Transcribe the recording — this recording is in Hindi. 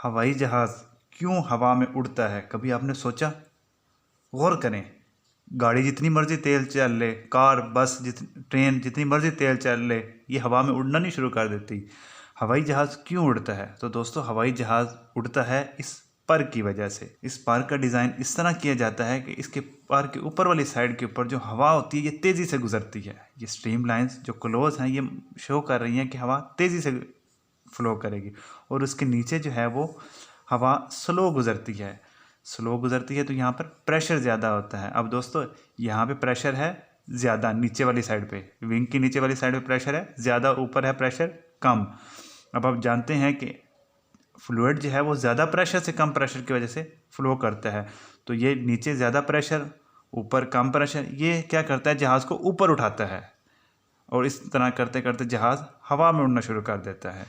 हवाई जहाज़ क्यों हवा में उड़ता है, कभी आपने सोचा? गौर करें। गाड़ी जितनी मर्जी तेल चल ले, कार बस ट्रेन जितनी मर्जी तेल चल ले, ये हवा में उड़ना नहीं शुरू कर देती। हवाई जहाज़ क्यों उड़ता है? तो दोस्तों, हवाई जहाज़ उड़ता है इस पर की वजह से। इस पर का डिज़ाइन इस तरह किया जाता है कि इसके पर के ऊपर वाली साइड के ऊपर जो हवा होती है ये तेज़ी से गुजरती है। ये स्ट्रीम लाइंस जो क्लोज हैं ये शो कर रही हैं कि हवा तेज़ी से फ्लो करेगी, और उसके नीचे जो है वो हवा स्लो गुजरती है। स्लो गुजरती है तो यहाँ पर प्रेशर ज़्यादा होता है। अब दोस्तों, यहाँ पे प्रेशर है ज़्यादा, नीचे वाली साइड पे, विंग की नीचे वाली साइड पे प्रेशर है ज़्यादा, ऊपर है प्रेशर कम। अब आप जानते हैं कि फ्लूइड जो है वो ज़्यादा प्रेशर से कम प्रेशर की वजह से फ्लो करता है। तो ये नीचे ज़्यादा प्रेशर, ऊपर कम प्रेशर, ये क्या करता है, जहाज़ को ऊपर उठाता है, और इस तरह करते करते जहाज़ हवा में उड़ना शुरू कर देता है।